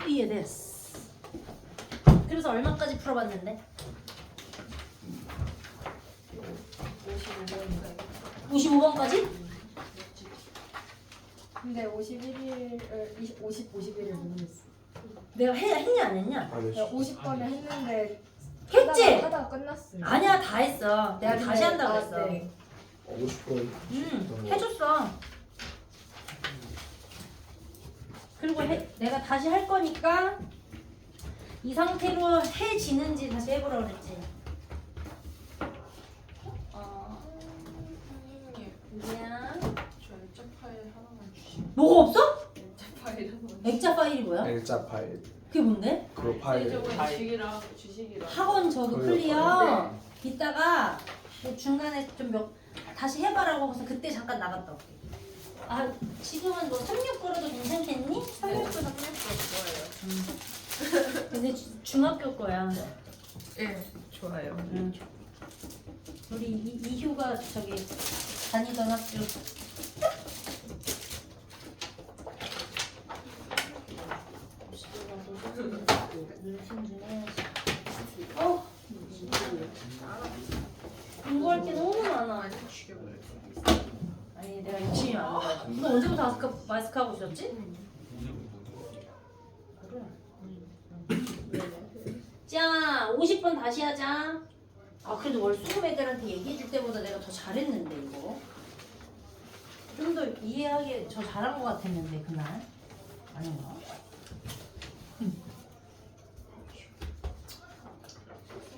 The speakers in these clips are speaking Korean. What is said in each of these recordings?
이해됐어. 그래서 얼마까지 풀어봤는데? 55번까지? 근데 51을 모르겠어. 내가 했냐 안 했냐? 안 했어. 50번을 했는데 했지? 하다가 끝났어요. 아니야, 다 했어. 내가 근데- 다시 한다고 했어. 네. 50번. 해줬어. 그리고 내가 다시 할 거니까 이 상태로 해지는지 다시 해보라고 그랬지. 미안. 저 액자 파일 하나만 주시면. 뭐가 없어? 액자 파일 하나만. 액자 파일이 뭐야? L자 파일. 그게 뭔데? 그 파일. 저번에 주식이랑. 학원 저거 그래요, 클리어. 이따가 뭐 중간에 좀 다시 해봐라고 해서 그때 잠깐 나갔다 올게. 아, 지금은 너 369라도 괜찮겠니? 369. 369 좋아요. 근데 중학교 거야. 네, 좋아요. 우리 이효가 저기 다니던 학교. 어, 공부할 게 너무 많아. 많이 죽여버릴 수 있어. 아니 내가 욕심이 많아. 너 언제부터 마스크 하고 있었지? 자, 50번 다시 하자. 아, 그래도 월수금 애들한테 얘기해 줄 때보다 내가 더 잘했는데 이거. 좀 더 이해하게 저 잘한 것 같았는데 그날. 아닌가?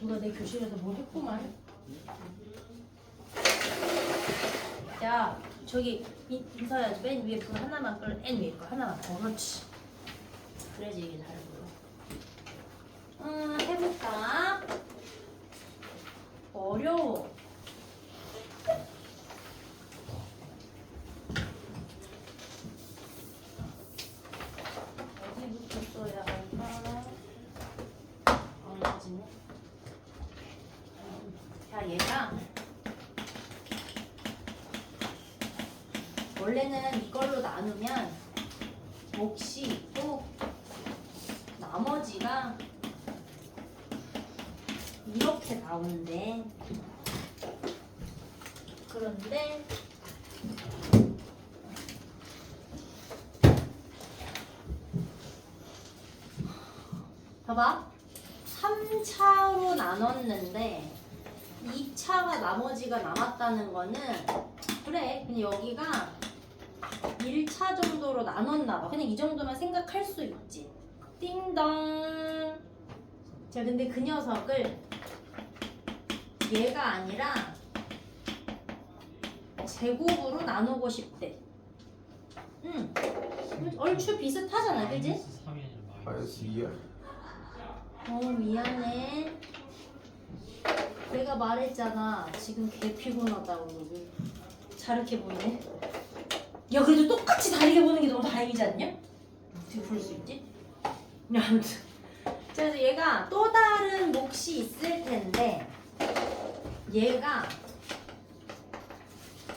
누가 내 교실에서 뭘 했구만. 야, 저기 인사해야지. 맨 위에 그거 하나만 끌. N 위에 거 하나만. 그렇지. 그래야지 이게 잘 보여. 해볼까? 어려워. 어디부터 써야 할까? 알지네. 자, 얘가 원래는 이걸로 나누면 몫이 있고 나머지가 이렇게 나오는데 그런데 봐봐 3차로 나눴는데 2차가 나머지가 남았다는 거는 그래 그냥 여기가 1차 정도로 나눴나 봐. 그냥 이 정도만 생각할 수 있지. 띵동. 자, 근데 그 녀석을 얘가 아니라 제곱으로 나누고 싶대. 얼추 비슷하잖아, 그지? 마이너스 2야. 미안해. 내가 말했잖아. 지금 개 피곤하다고. 다르게 보이네. 야, 그래도 똑같이 다르게 보는 게 너무 다행이지 않냐? 어떻게 볼 수 있지? 아무튼. 자, 그래서 얘가 또 다른 몫이 있을 텐데 얘가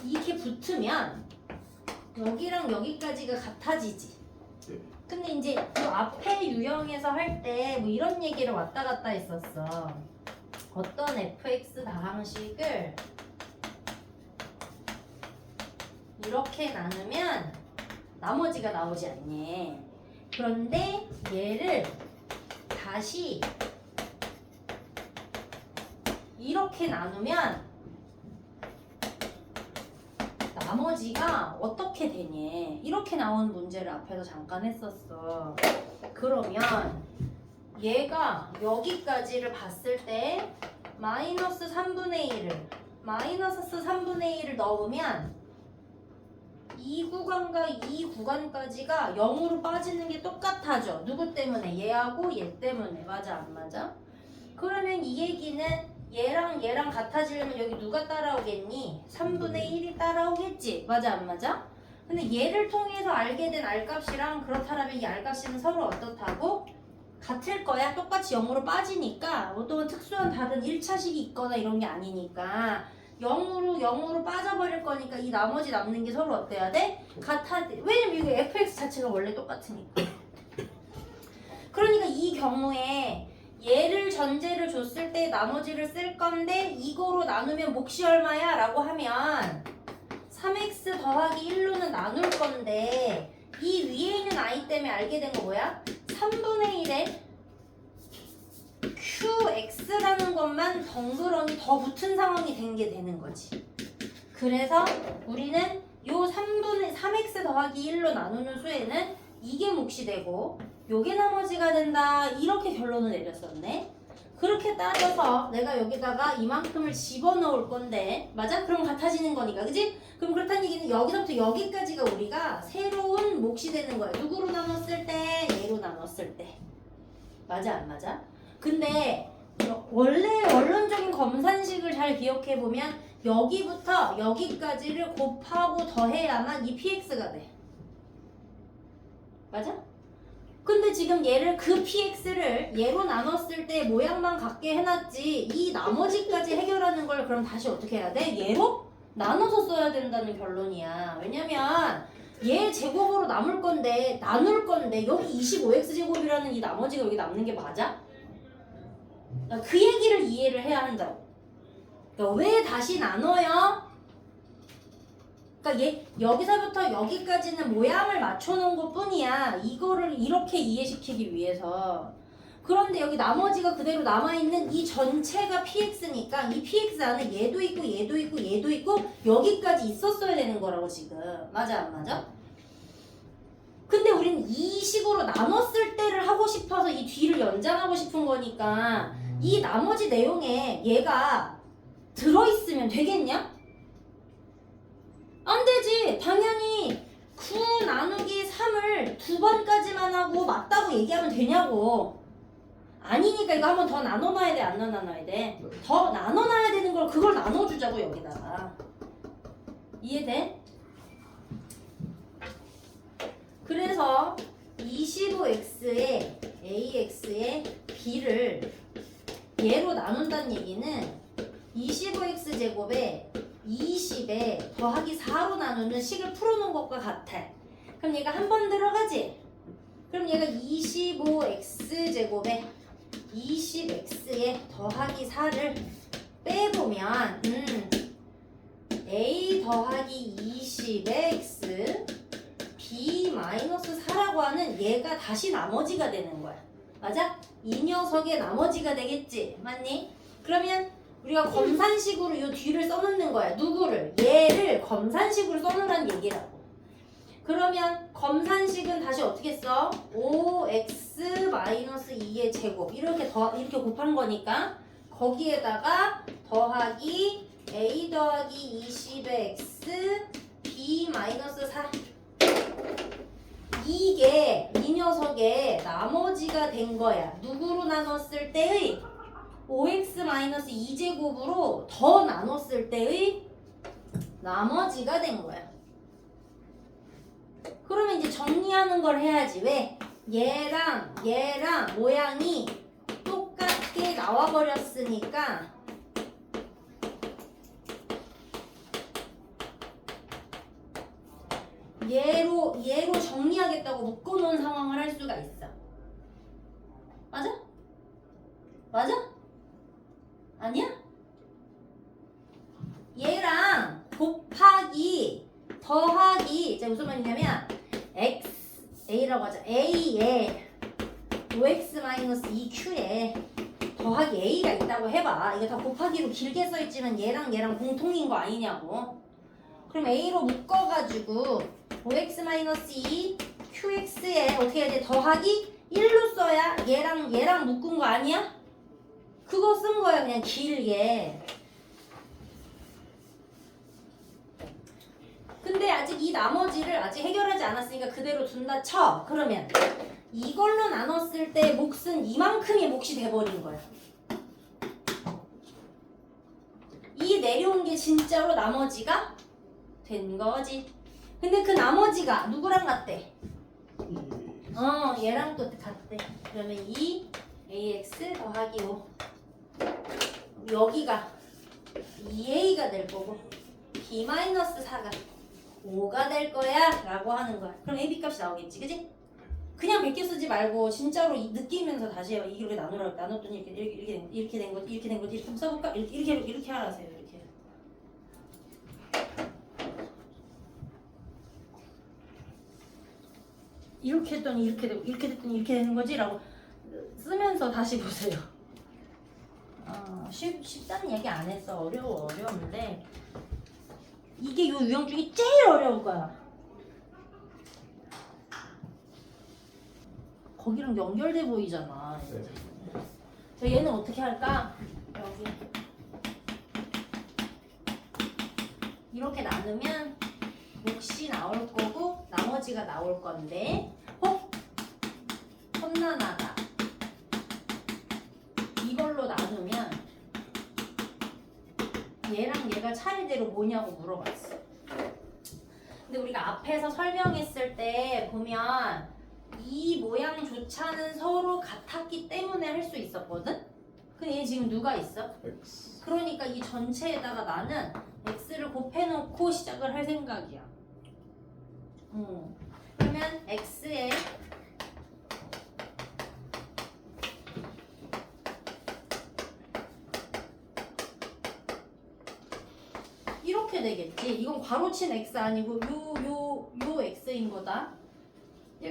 이렇게 붙으면 여기랑 여기까지가 같아지지. 네. 근데 이제 그 앞에 유형에서 할 때 뭐 이런 얘기를 왔다 갔다 했었어. 어떤 fx 다항식을 이렇게 나누면 나머지가 나오지 않니? 그런데 얘를 다시 이렇게 나누면 나머지가 어떻게 되니? 이렇게 나온 문제를 앞에서 잠깐 했었어. 그러면 얘가 여기까지를 봤을 때 마이너스 3분의 1을 넣으면 이 구간과 이 구간까지가 0으로 빠지는 게 똑같아져. 누구 때문에? 얘하고 얘 때문에. 맞아 안 맞아? 그러면 이 얘기는 얘랑 같아지려면 여기 누가 따라오겠니? 3분의 1이 따라오겠지. 맞아 안 맞아? 근데 얘를 통해서 알게 된 R값이랑 그렇다면 이 R값은 서로 어떻다고? 같을 거야. 똑같이 0으로 빠지니까 어떤 특수한 다른 1차식이 있거나 이런 게 아니니까 0으로 빠져버릴 거니까 이 나머지 남는 게 서로 어때야 돼? 같아. 왜냐면 이거 fx 자체가 원래 똑같으니까. 경우에 얘를 전제를 줬을 때 나머지를 쓸 건데 이거로 나누면 몫이 얼마야? 라고 하면 3x 더하기 1로는 나눌 건데 이 위에 있는 i 때문에 알게 된 거 뭐야? 3분의 1에 qx라는 것만 덩그러니 더 붙은 상황이 된 게 되는 거지. 그래서 우리는 요 3x 더하기 1로 나누는 수에는 이게 몫이 되고 요게 나머지가 된다. 이렇게 결론을 내렸었네. 그렇게 따져서 내가 여기다가 이만큼을 집어넣을 건데 맞아? 그럼 같아지는 거니까 그지? 그럼 그렇다는 얘기는 여기서부터 여기까지가 우리가 새로운 몫이 되는 거야. 누구로 나눴을 때? 얘로 나눴을 때. 맞아 안 맞아? 근데 원래 원론적인 검산식을 잘 기억해보면 여기부터 여기까지를 곱하고 더해야만 이 px가 돼. 맞아? 근데 지금 얘를 그 px를 얘로 나눴을 때 모양만 같게 해놨지 이 나머지까지 해결하는 걸 그럼 다시 어떻게 해야 돼? 얘로 나눠서 써야 된다는 결론이야. 왜냐면 얘 제곱으로 나눌 건데 여기 25x제곱이라는 이 나머지가 여기 남는 게 맞아? 그 얘기를 이해를 해야 한다고. 그러니까 왜 다시 나눠요? 그러니까 여기서부터 여기까지는 모양을 맞춰놓은 것 뿐이야. 이거를 이렇게 이해시키기 위해서. 그런데 여기 나머지가 그대로 남아있는 이 전체가 px니까 이 px 안에 얘도 있고 얘도 있고 얘도 있고 여기까지 있었어야 되는 거라고 지금. 맞아 안 맞아? 근데 우리는 이 식으로 나눴을 때를 하고 싶어서 이 뒤를 연장하고 싶은 거니까 이 나머지 내용에 얘가 들어있으면 되겠냐? 안 되지. 당연히 9 나누기 3을 2번까지만 하고 맞다고 얘기하면 되냐고. 아니니까 이거 한 번 더 나눠놔야 돼? 안 나눠놔야 돼? 더 나눠놔야 되는 걸 그걸 나눠주자고 여기다가. 이해돼? 그래서 25x에 ax에 b를 얘로 나눈다는 얘기는 25x 제곱에 20에 더하기 4로 나누는 식을 풀어놓은 것과 같아. 그럼 얘가 한 번 들어가지? 그럼 얘가 25x 제곱에 20x에 더하기 4를 빼보면 a 더하기 20의 x b 마이너스 4라고 하는 얘가 다시 나머지가 되는 거야. 맞아? 이 녀석의 나머지가 되겠지? 맞니? 그러면 우리가 검산식으로 이 뒤를 써놓는 거야. 누구를? 얘를 검산식으로 써놓으라는 얘기라고. 그러면 검산식은 다시 어떻게 써? 5x-2의 제곱 이렇게 곱한 거니까 거기에다가 더하기 a 더하기 20의 x b-4 이게 이 녀석의 나머지가 된 거야. 누구로 나눴을 때의 5x-2제곱으로 더 나눴을 때의 나머지가 된 거야. 그러면 이제 정리하는 걸 해야지. 왜? 얘랑 모양이 똑같게 나와버렸으니까 얘로 정리하겠다고 묶어놓은 상황을 할 수가 있어. 맞아? 맞아? 아니야? 얘랑 곱하기 더하기 이제 무슨 말이냐면 a라고 하자. a에 5x-2q에 더하기 a가 있다고 해봐. 이게 다 곱하기로 길게 써있지만 얘랑 공통인 거 아니냐고. 그럼 a로 묶어가지고 5x-2 qx에 어떻게 해야 돼? 더하기 1로 써야 얘랑 묶은 거 아니야? 그거 쓴 거야 그냥 길게. 근데 아직 이 나머지를 아직 해결하지 않았으니까 그대로 둔다 쳐. 그러면 이걸로 나눴을 때 몫은 이만큼의 몫이 돼버린 거야. 이 내려온 게 진짜로 나머지가 된 거지. 근데 그 나머지가 누구랑 같대? 얘랑 또 같대. 그러면 2ax 더하기 5 여기가 2a가 될 거고 b-4가 5가 될 거야 라고 하는 거야. 그럼 ab 값이 나오겠지 그지? 그냥 100개 쓰지 말고 진짜로 느끼면서 다시 해봐. 이렇게 나눴더니 이렇게 된 거지 이렇게 한번 써볼까? 이렇게 하라세요. 이렇게. 이렇게 했더니 이렇게 되고 이렇게 됐더니 이렇게 되는 거지라고 쓰면서 다시 보세요. 쉽다는 얘기 안 했어. 어려운데 이게 요 유형 중에 제일 어려운 거야. 거기랑 연결돼 보이잖아. 네. 그래서 얘는 어떻게 할까? 여기 이렇게 나누면 몫이 나올 거고 나머지가 나올 건데 험난하다 이걸로 나누면 얘랑 얘가 차례대로 뭐냐고 물어봤어. 근데 우리가 앞에서 설명했을 때 보면 이 모양조차는 서로 같았기 때문에 할 수 있었거든? 근데 얘 지금 누가 있어? X. 그러니까 이 전체에다가 나는 x를 곱해놓고 시작을 할 생각이야. 그러면 x에 이렇게 되겠지. 이건 괄호친 x 아니고 요 x인 거다.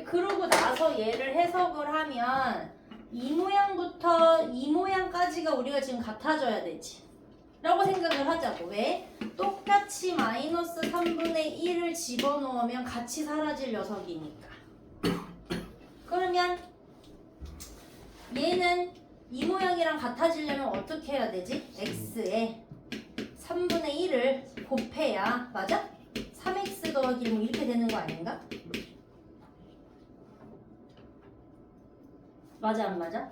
그러고 나서 얘를 해석을 하면 이 모양부터 이 모양까지가 우리가 지금 같아져야 되지 라고 생각을 하자고. 왜? 똑같이 마이너스 3분의 1을 집어넣으면 같이 사라질 녀석이니까. 그러면 얘는 이 모양이랑 같아지려면 어떻게 해야 되지? x에 3분의 1을 곱해야 맞아? 3x 더하기 1 이렇게 되는 거 아닌가? 맞아 안 맞아?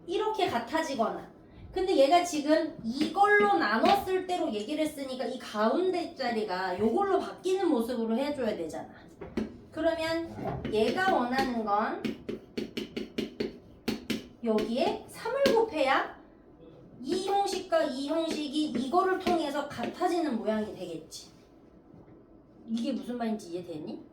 이렇게 같아지거나. 근데 얘가 지금 이걸로 나눴을 때로 얘기를 했으니까 이 가운데 자리가 요걸로 바뀌는 모습으로 해줘야 되잖아. 그러면 얘가 원하는 건 여기에 3을 곱해야 이 형식과 이 형식이 이거를 통해서 같아지는 모양이 되겠지. 이게 무슨 말인지 이해되니?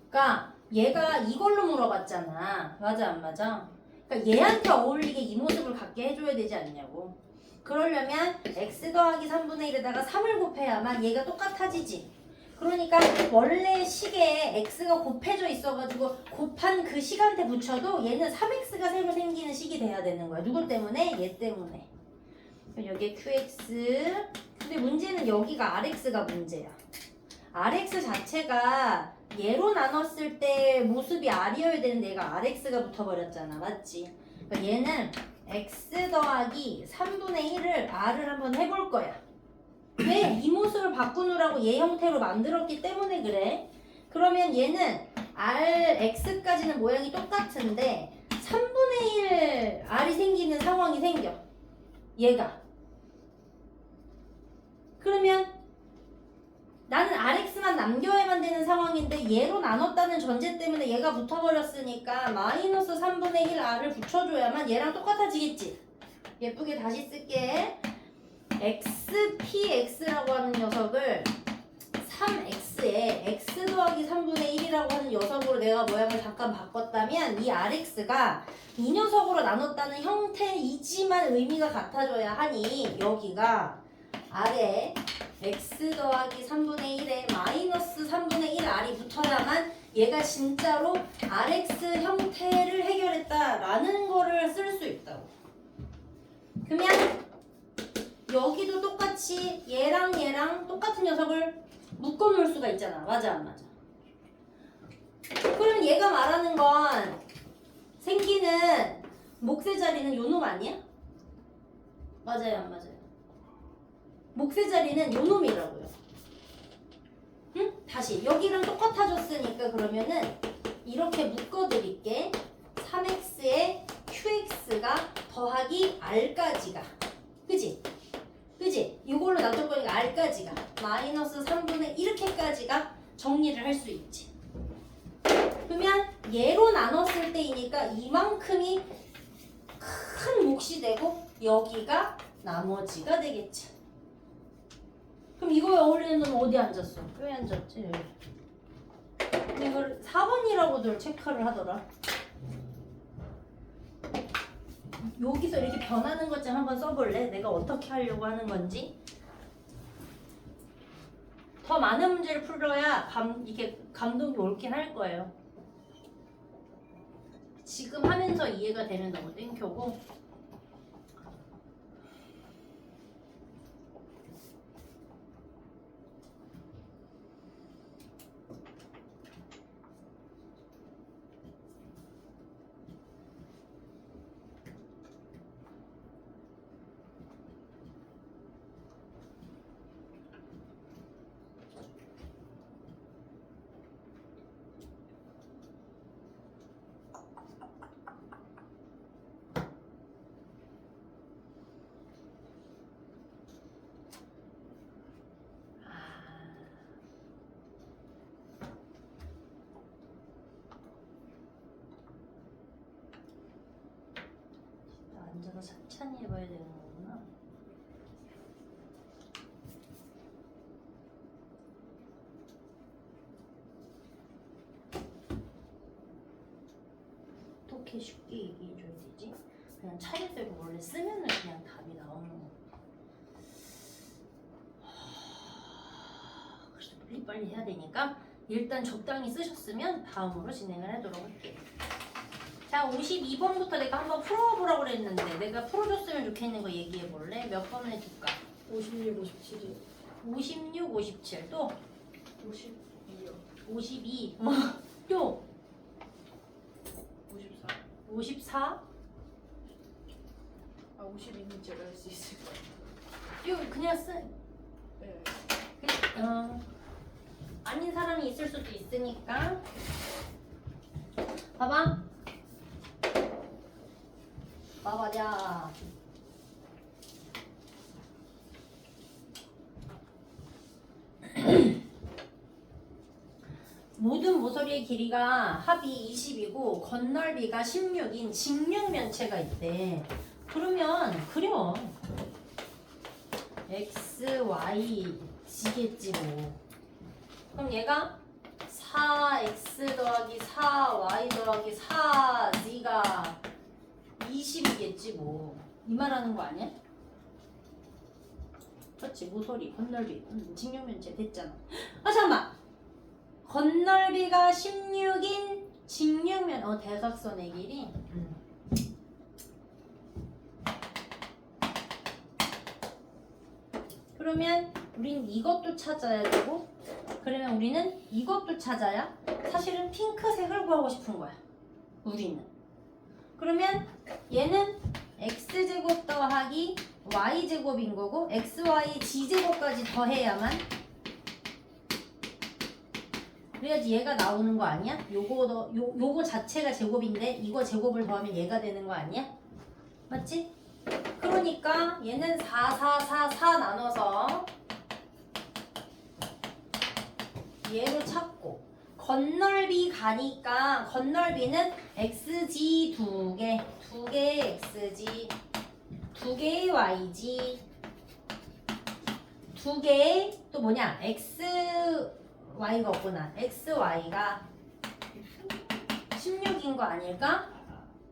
그러니까 얘가 이걸로 물어봤잖아. 맞아 안 맞아? 그러니까 얘한테 어울리게 이 모습을 갖게 해줘야 되지 않냐고. 그러려면 x 더하기 3분의 1에다가 3을 곱해야만 얘가 똑같아지지. 그러니까 원래 식에 x가 곱해져 있어가지고 곱한 그 식한테 붙여도 얘는 3x가 새로 생기는 식이 돼야 되는 거야. 누구 때문에? 얘 때문에. 여기에 qx. 근데 문제는 여기가 rx가 문제야. rx 자체가 얘로 나눴을 때 모습이 r이어야 되는데 얘가 rx가 붙어버렸잖아. 맞지? 그러니까 얘는 x 더하기 3분의 1을 r을 한번 해볼 거야. 왜? 이 모습을 바꾸느라고 얘 형태로 만들었기 때문에 그래. 그러면 얘는 rx까지는 모양이 똑같은데 3분의 1 r이 생기는 상황이 생겨. 얘가. 그러면 나는 rx만 남겨야만 되는 상황인데 얘로 나눴다는 전제 때문에 얘가 붙어버렸으니까 마이너스 3분의 1 r을 붙여줘야만 얘랑 똑같아지겠지. 예쁘게 다시 쓸게. xpx라고 하는 녀석을 3x에 x 더하기 3분의 1이라고 하는 녀석으로 내가 모양을 잠깐 바꿨다면 이 rx가 이 녀석으로 나눴다는 형태이지만 의미가 같아져야 하니 여기가 아래 x 더하기 3분의 1에 마이너스 3분의 1 r이 붙어야만 얘가 진짜로 rx 형태를 해결했다라는 거를 쓸 수 있다고. 그러면 여기도 똑같이 얘랑 똑같은 녀석을 묶어놓을 수가 있잖아. 맞아 안 맞아? 그럼 얘가 말하는 건 생기는 몫의 자리는 요놈 아니야? 맞아요 안 맞아요? 몫의 자리는 요놈이라고요. 응? 다시 여기랑 똑같아졌으니까 그러면은 이렇게 묶어드릴게. 3x에 qx가 더하기 r까지가 그지? 그지? 이걸로 놔둘 거니까 r까지가 마이너스 3분의 이렇게까지가 정리를 할 수 있지. 그러면 얘로 나눴을 때이니까 이만큼이 큰 몫이 되고 여기가 나머지가 되겠지. 그럼 이거에 어울리는 놈은 어디 앉았어? 왜 앉았지? 근데 이걸 4번이라고들 체크를 하더라. 여기서 이렇게 변하는 것 좀 한번 써볼래? 내가 어떻게 하려고 하는 건지. 더 많은 문제를 풀어야 이게 감독이 옳긴 할 거예요. 지금 하면서 이해가 되면 너무 땡큐고. 앉아서 천천히 해봐야 되는 거구나. 어떻게 쉽게 얘기해줘야 되지? 그냥 차례대로 원래 쓰면은 그냥 답이 나오는 거. 그래서 빨리빨리 해야 되니까 일단 적당히 쓰셨으면 다음으로 진행을 하도록 할게요. 자, 52번부터 내가 한번 풀어보라고 그랬는데 내가 풀어줬으면 좋겠는 거 얘기해 볼래? 몇 번을 해줄까? 56, 57이 56, 57, 또 52요. 52, 또 54. 54, 52는 제가 할 수 있을 것 같아요. 또 그냥 쓰. 네. 아닌 사람이 있을 수도 있으니까. 봐봐. 봐봐자. 모든 모서리의 길이가 합이 20이고 건널비가 16인 직육면체가 있대. 그러면 그려. x, y, g겠지 뭐. 그럼 얘가 4x 더하기 4y 더하기 4z가 20이겠지 뭐. 이 말하는 거 아니야? 그렇지. 모서리, 건널비, 직육면체 됐잖아. 아 잠깐만. 건널비가 16인 직육면 대각선의 길이 그러면 우린 이것도 찾아야 되고 그러면 우리는 이것도 찾아야 사실은 핑크색을 구하고 싶은 거야. 우리는. 그러면 얘는 x제곱 더하기 y제곱인 거고 xy g제곱까지 더해야만 그래야지 얘가 나오는 거 아니야? 요거 자체가 제곱인데 이거 제곱을 더하면 얘가 되는 거 아니야? 맞지? 그러니까 얘는 4, 4, 4, 4 나눠서 얘로 찾고 건널비 가니까 건널비는 xg 2개 2개의 xg 2개의 yg 2개의 또 뭐냐 xy가 없구나 xy가 16인 거 아닐까?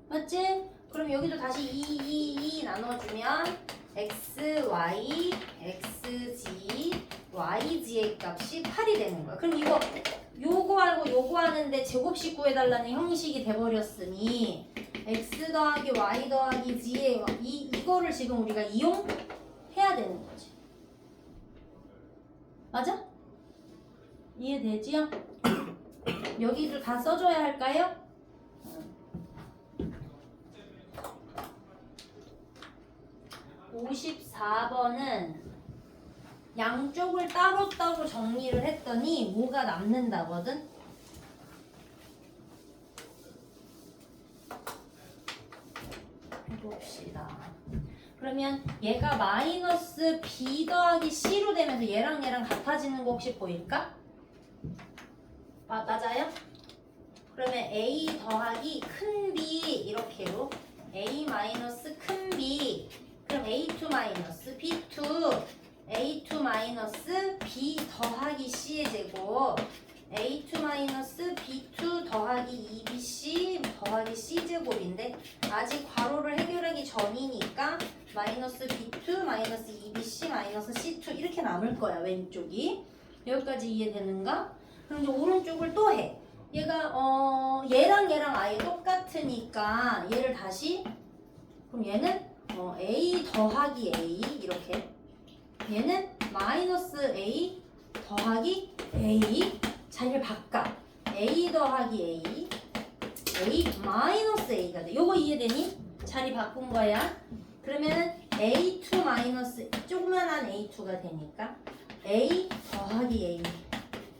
맞지? 그럼 여기도 다시 2 나눠주면 xy, xg, yg의 값이 8이 되는 거야. 그럼 요거 하고 요거 하는데 제곱식 구해달라는 형식이 돼버렸으니 x 더하기 y 더하기 g의 이거를 지금 우리가 이용해야 되는 거지. 맞아? 이해되지요? 여기도 다 써줘야 할까요? 54번은 양쪽을 따로따로 정리를 했더니 뭐가 남는다거든? 해봅시다. 그러면 얘가 마이너스 b 더하기 c로 되면서 얘랑 같아지는 거 혹시 보일까? 맞아요? 그러면 a 더하기 큰 b 이렇게로 a 마이너스 큰 b 그럼 a2 마이너스 b2 a2 마이너스 b 더하기 c의 제곱 A2 마이너스 B2 더하기 2BC 더하기 C제곱인데 아직 괄호를 해결하기 전이니까 마이너스 B2 마이너스 2BC 마이너스 C2 이렇게 남을 거야 왼쪽이. 여기까지 이해되는가? 그럼 이제 오른쪽을 또 해. 얘가 얘랑 아예 똑같으니까 얘를 다시 그럼 얘는 A 더하기 A 이렇게 얘는 마이너스 A 더하기 A 자리를 바꿔 A 더하기 A A 마이너스 A가 돼. 요거 이해되니? 자리 바꾼 거야. 그러면 A2 마이너스 조그만한 A2가 되니까 A 더하기 A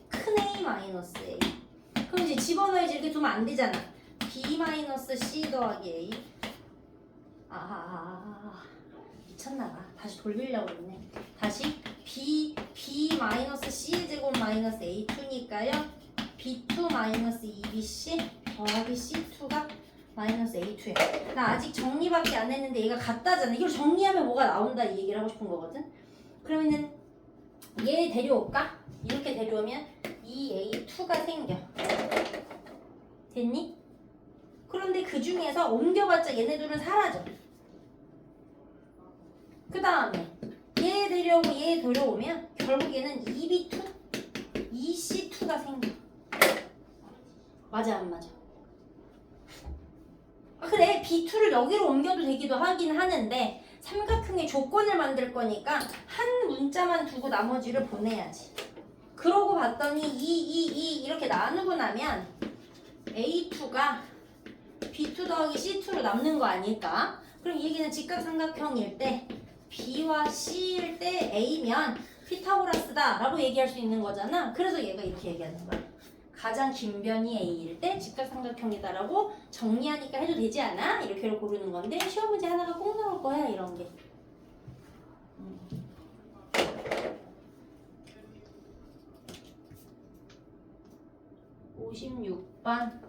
큰 A 마이너스 A. 그럼 이제 집어넣어야지. 이렇게 두면 안 되잖아. B 마이너스 C 더하기 A. 미쳤나봐. 다시 돌리려고 했네. 다시 B 마이너스 C의 제곱 마이너스 A2니까요. B2 마이너스 2BC 더하기 C2가 마이너스 A2야. 나 아직 정리밖에 안 했는데 얘가 같다잖아. 이걸 정리하면 뭐가 나온다 이 얘기를 하고 싶은 거거든. 그러면은 얘 데려올까? 이렇게 데려오면 이 A2가 생겨. 됐니? 그런데 그 중에서 옮겨봤자 얘네들은 사라져. 그 다음에 얘 데려오고 얘 데려오면 결국에는 2B2, 2C2가 생겨. 맞아 안 맞아? 그래 B2를 여기로 옮겨도 되기도 하긴 하는데 삼각형의 조건을 만들 거니까 한 문자만 두고 나머지를 보내야지. 그러고 봤더니 2 이렇게 나누고 나면 A2가 B2 더하기 C2로 남는 거 아닐까? 그럼 이 얘기는 직각삼각형일 때 B와 C일 때 A면 피타고라스다 라고 얘기할 수 있는 거잖아. 그래서 얘가 이렇게 얘기하는 거야. 가장 긴 변이 A일 때 직각삼각형이다 라고 정리하니까 해도 되지 않아? 이렇게로 고르는 건데 시험 문제 하나가 꼭 나올 거야 이런 게. 56번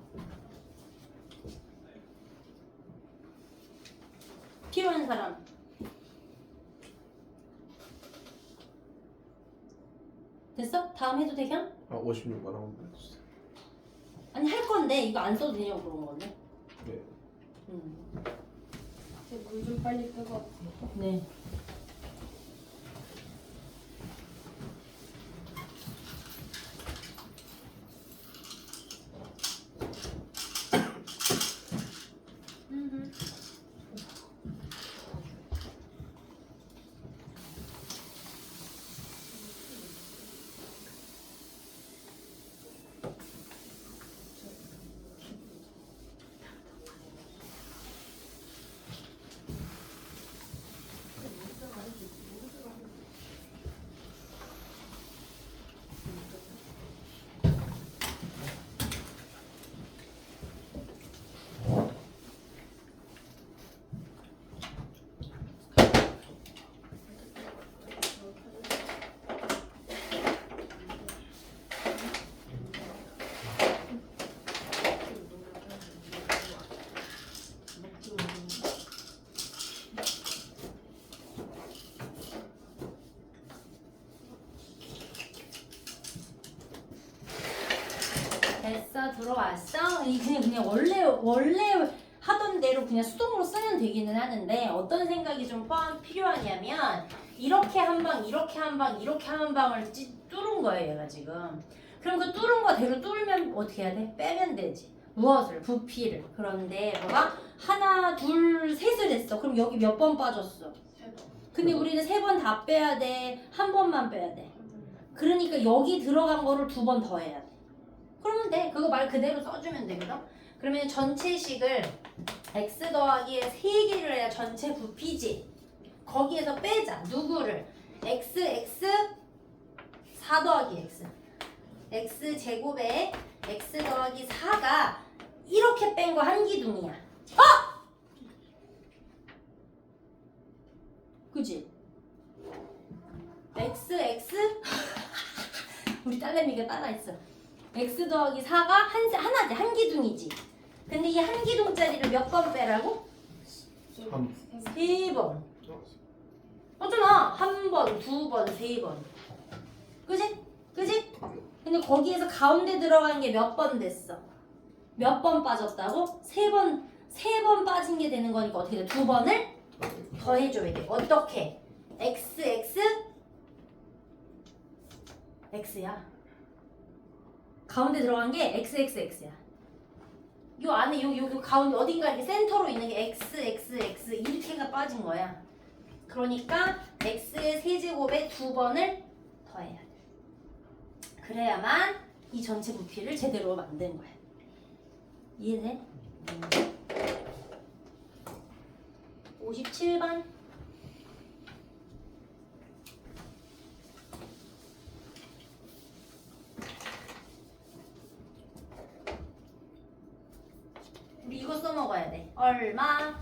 필요한 사람. 됐어? 다음 해도 돼 그냥? 56만 원 해주세요. 아니 할 건데 이거 안 써도 되냐고 그런 건데. 네. 물 좀 빨리 끄고. 네. 됐어 들어왔어? 그냥 원래 하던 대로 그냥 수동으로 쓰면 되기는 하는데 어떤 생각이 좀 필요하냐면 이렇게 한 방 이렇게 한 방 이렇게 한 방을 뚫은 거예요 얘가 지금. 그럼 그 뚫은 거대로 뚫으면 어떻게 해야 돼? 빼면 되지. 무엇을? 부피를. 그런데 뭐가 하나 둘 셋을 했어. 그럼 여기 몇 번 빠졌어? 근데 우리는 세 번 다 빼야 돼? 한 번만 빼야 돼? 그러니까 여기 들어간 거를 두 번 더 해야 돼. 그러면 돼. 그거 말 그대로 써주면 되거든. 그러면 전체식을 x 더하기에 3개를 해야 전체 부피지. 거기에서 빼자. 누구를? x 4 더하기 x 제곱에 x 더하기 4가 이렇게 뺀 거 한 기둥이야. 그지? x 우리 딸내미가 따라했어. x 더하기 4가 하나지. 한 기둥이지. 근데 이 한 기둥짜리를 몇 번 빼라고? 3번. 맞잖아. 한 번, 두 번, 세 번. 그지? 근데 거기에서 가운데 들어간 게 몇 번 됐어? 몇 번 빠졌다고? 세 번 빠진 게 되는 거니까 어떻게 돼? 두 번을 더해줘야 돼. 어떻게? x, x야. 가운데 들어간 게 x, x야. 요 안에 요 가운데 어딘가 이렇게 센터로 있는 게 x, x 이렇게가 빠진 거야. 그러니까 x의 세제곱에 두 번을 더해야 돼. 그래야만 이 전체 부피를 제대로 만든 거야. 이해돼? 57번. 우리 이거 써먹어야 돼. 얼마?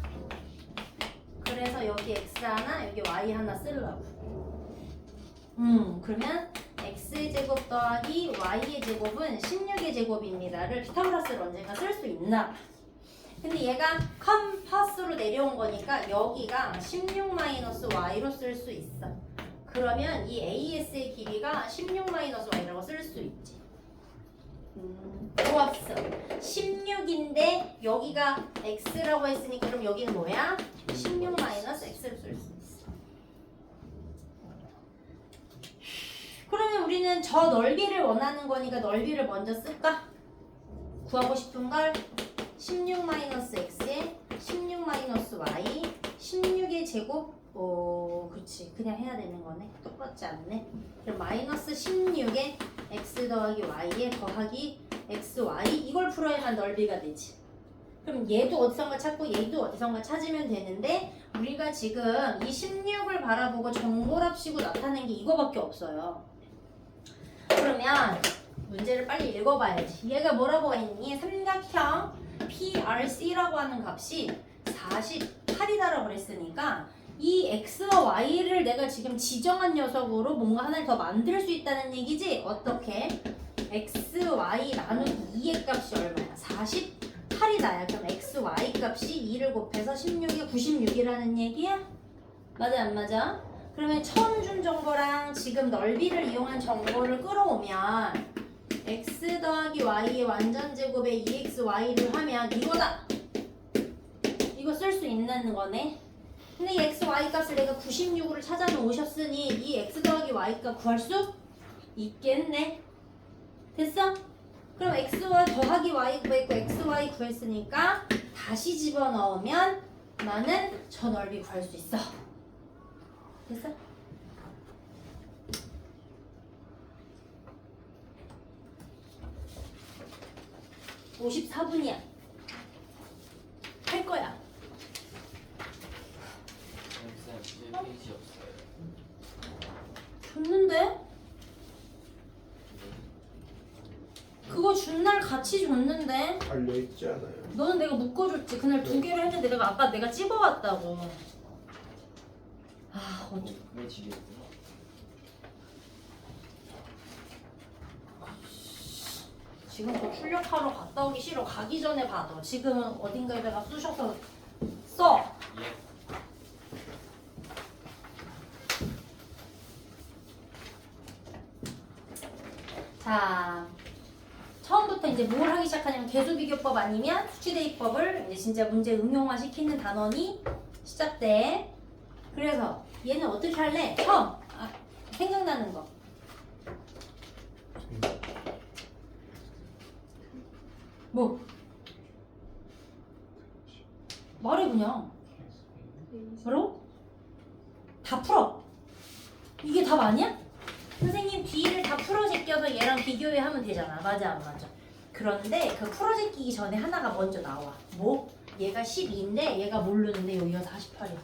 그래서 여기 x 하나, 여기 y 하나 쓰려고. 그러면 x의 제곱 더하기 y의 제곱은 16의 제곱입니다를 피타고라스를 언젠가 쓸 수 있나? 근데 얘가 컴파스로 내려온 거니까 여기가 16-y로 쓸 수 있어. 그러면 이 AS의 길이가 16-y라고 쓸 수 있지. 좋았어. 16인데 여기가 x라고 했으니까 그럼 여기는 뭐야? 16-x를 쓸 수 있어. 그러면 우리는 저 넓이를 원하는 거니까 넓이를 먼저 쓸까? 구하고 싶은 걸 16-x에 16-y 16의 제곱 그렇지. 그냥 해야 되는 거네. 똑같지 않네. 그럼 마이너스 16에 x 더하기 y에 더하기 xy 이걸 풀어야만 넓이가 되지. 그럼 얘도 어디선가 찾고 얘도 어디선가 찾으면 되는데 우리가 지금 이 16을 바라보고 정보랍시고 나타낸 게 이거밖에 없어요. 그러면 문제를 빨리 읽어봐야지. 얘가 뭐라고 했니? 삼각형 PRC라고 하는 값이 48이다라고 그랬으니까 이 x와 y를 내가 지금 지정한 녀석으로 뭔가 하나를 더 만들 수 있다는 얘기지? 어떻게? x, y 나누기 2의 값이 얼마야? 48이다야. 그럼 x, y 값이 2를 곱해서 16이 96이라는 얘기야? 맞아 안 맞아? 그러면 처음 준 정보랑 지금 넓이를 이용한 정보를 끌어오면 x 더하기 y의 완전 제곱에 2xy를 하면 이거다. 이거 쓸 수 있는 거네. 근데 이 x, y 값을 내가 96으로 찾아놓으셨으니 이 x 더하기 y 값 구할 수 있겠네. 됐어? 그럼 x와 더하기 y 구했고 xy 구했으니까 다시 집어넣으면 나는 저 넓이 구할 수 있어. 됐어? (54분이야) 할 거야. 쌤, 페이지 없어요. 줬는데? 그거 준 날 같이 줬는데? 달려있지 않아요. 너는 내가 묶어줬지. 그날 두 개를 했는데 내가 아까 내가 찝어왔다고. 아 어쩌. 왜 집에 있구나. 지금 그 출력하러 갔다 오기 싫어. 가기 전에 봐도. 지금은 어딘가에다가 쑤셔서 써. 예. 자, 처음부터 이제 뭘 하기 시작하냐면 계수비교법 아니면 수치대입법을 이제 진짜 문제 응용화 시키는 단원이 시작돼. 그래서 얘는 어떻게 할래? 처음 생각나는 거. 뭐? 말해 그냥. 뭐라고? 다 풀어. 이게 답 아니야? 선생님 B를 다 풀어 제껴서 얘랑 비교해 하면 되잖아. 맞아 안 맞아? 그런데 그 풀어 제끼기 전에 하나가 먼저 나와. 뭐? 얘가 12인데 얘가 모르는데 여기가 48이야.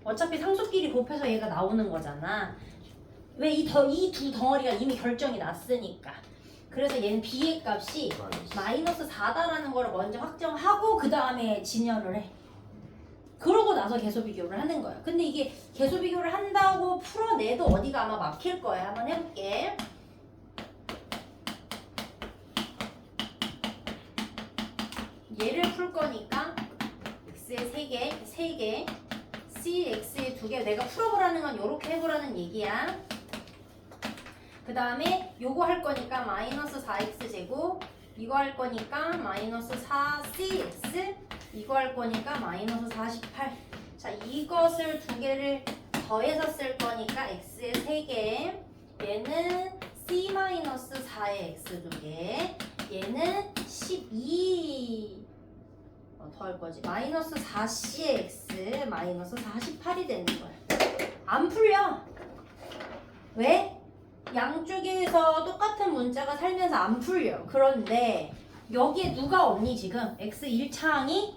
어차피 상수끼리 곱해서 얘가 나오는 거잖아. 왜 이 두 덩어리가 이미 결정이 났으니까. 그래서 얘는 B의 값이 마이너스 4다라는 걸 먼저 확정하고 그 다음에 진열을 해. 그러고 나서 계수 비교를 하는 거야. 근데 이게 계수 비교를 한다고 풀어내도 어디가 아마 막힐 거야. 한번 해볼게. 얘를 풀 거니까 x의 3개, c, x의 2개. 내가 풀어보라는 건 이렇게 해보라는 얘기야. 그 다음에 요거 할 거니까 마이너스 4x 제곱, 이거 할 거니까 마이너스 4cx, 이거 할 거니까 마이너스 48. 자, 이것을 두 개를 더해서 쓸 거니까 x의 3개, 얘는 c-4의 x 2개, 얘는 12 더 할 거지. 마이너스 4c의 x 마이너스 48이 되는 거야. 안 풀려. 왜? 양쪽에서 똑같은 문자가 살면서 안 풀려. 그런데 여기에 누가 없니 지금? x 1차항이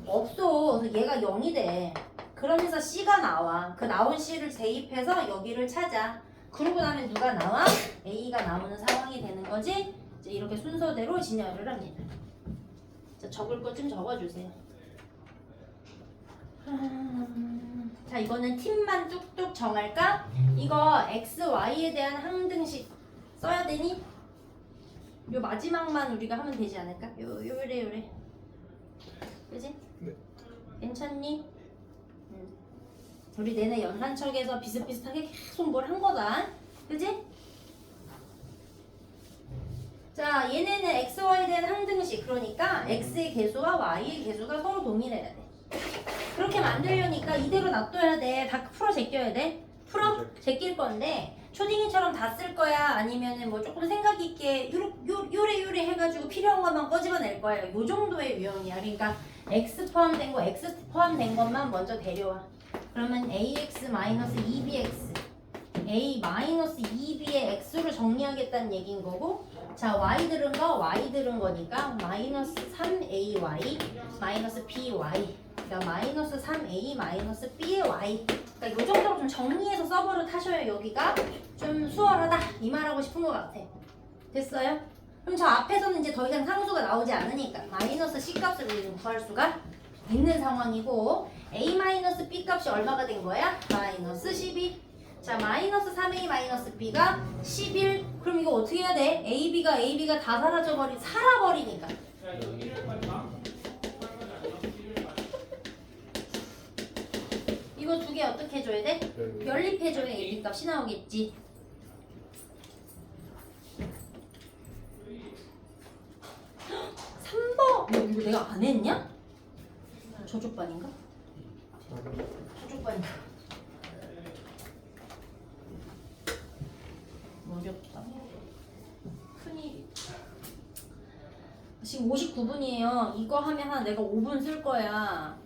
없어. 그래서 얘가 0이 돼. 그러면서 c가 나와. 그 나온 c를 대입해서 여기를 찾아. 그러고 나면 누가 나와? a가 나오는 상황이 되는 거지. 이제 이렇게 순서대로 진열을 합니다. 자, 적을 것 좀 적어주세요. 자, 이거는 팀만 뚝뚝 정할까? 이거 x, y에 대한 항등식 써야 되니? 요 마지막만 우리가 하면 되지 않을까? 요래 그지? 네. 괜찮니? 우리 내내 연산척에서 비슷비슷하게 계속 뭘 한 거다. 그지? 자, 얘네는 x, y에 대한 항등식. 그러니까 x의 개수와 y의 개수가 서로 동일해야 돼. 그렇게 만들려니까 이대로 놔둬야 돼. 다 풀어 제껴야 돼. 풀어 제낄 건데 초딩이처럼 다 쓸 거야? 아니면은 뭐 조금 생각 있게 요래 해가지고 필요한 것만 꺼집어낼 거야. 요 정도의 유형이야. 그러니까 x 포함된 거, x 포함된 것만 먼저 데려와. 그러면 ax-2bx, a-2b의 x로 정리하겠다는 얘기인 거고, 자, y 들은 거, y 들은 거니까 마이너스 3ay 마이너스 by, 그러니까 마이너스 3a 마이너스 b의 y. 그러니까 이 정도로 좀 정리해서 서버를 타셔야 여기가 좀 수월하다 이 말하고 싶은 것 같아. 됐어요? 그럼 저 앞에서는 이제 더 이상 상수가 나오지 않으니까 마이너스 c 값을 우리는 구할 수가 있는 상황이고, a 마이너스 b 값이 얼마가 된 거야? 마이너스 12. 자, 마이너스 3a 마이너스 b가 11. 그럼 이거 어떻게 해야 돼? ab가 다 살아버리니까. 이거 두 개 어떻게 해줘야 돼? 연립해줘야 ab 값이 나오겠지. 헉, 3번! 이거 내가 안 했냐? 저쪽 반인가? 저쪽 반인가? 어렵다. 큰일이. 지금 59분이에요. 이거 하면 한 내가 5분 쓸 거야.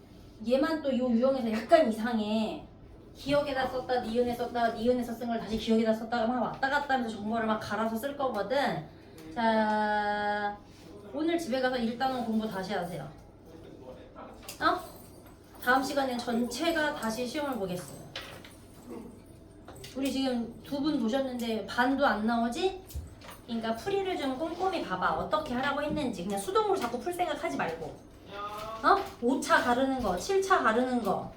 얘만 또 요 유형에서 약간 이상해. 기억에다 썼다, 니은에 썼다가 니은에서 쓴 걸 다시 기억에다 썼다가 막 왔다 갔다 하면서 정보를 막 갈아서 쓸 거거든. 자, 오늘 집에 가서 일단은 공부 다시 하세요. 어? 다음 시간엔 전체가 다시 시험을 보겠어요. 우리 지금 2분 보셨는데 반도 안 나오지? 그러니까 풀이를 좀 꼼꼼히 봐봐. 어떻게 하라고 했는지. 그냥 수동으로 자꾸 풀 생각하지 말고. 5차 가르는 거, 7차 가르는 거,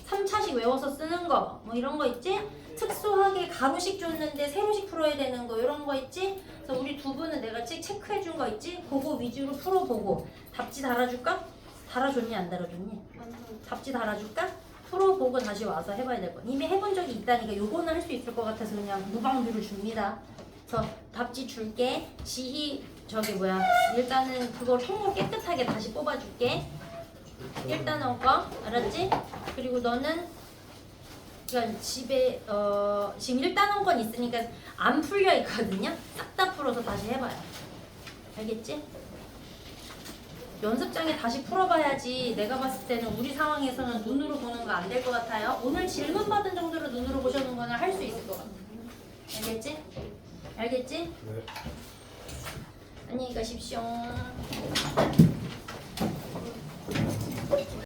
3차씩 외워서 쓰는 거, 뭐 이런 거 있지? 특수하게 가로식 줬는데 세로식 풀어야 되는 거, 이런 거 있지? 그래서 우리 2분은 내가 체크해 준 거 있지? 그거 위주로 풀어보고. 답지 달아줄까? 달아줬니 안 달아줬니? 답지 달아줄까? 풀어보고 다시 와서 해봐야 될 거. 이미 해본 적이 있다니까 요거는 할 수 있을 것 같아서 그냥 무방비를 줍니다. 그래서 답지 줄게. 지희 일단은 그걸 통으로 깨끗하게 다시 뽑아줄게. 1단원 거 알았지? 그리고 너는 그러니까 집에 지금 1단원 건 있으니까 안 풀려 있거든요. 싹 다 풀어서 다시 해봐요. 알겠지? 연습장에 다시 풀어봐야지. 내가 봤을 때는 우리 상황에서는 눈으로 보는 거 안 될 것 같아요. 오늘 질문 받은 정도로 눈으로 보시는 거는 할 수 있을 것 같아. 알겠지? 알겠지? 네. 안녕히 가십시오.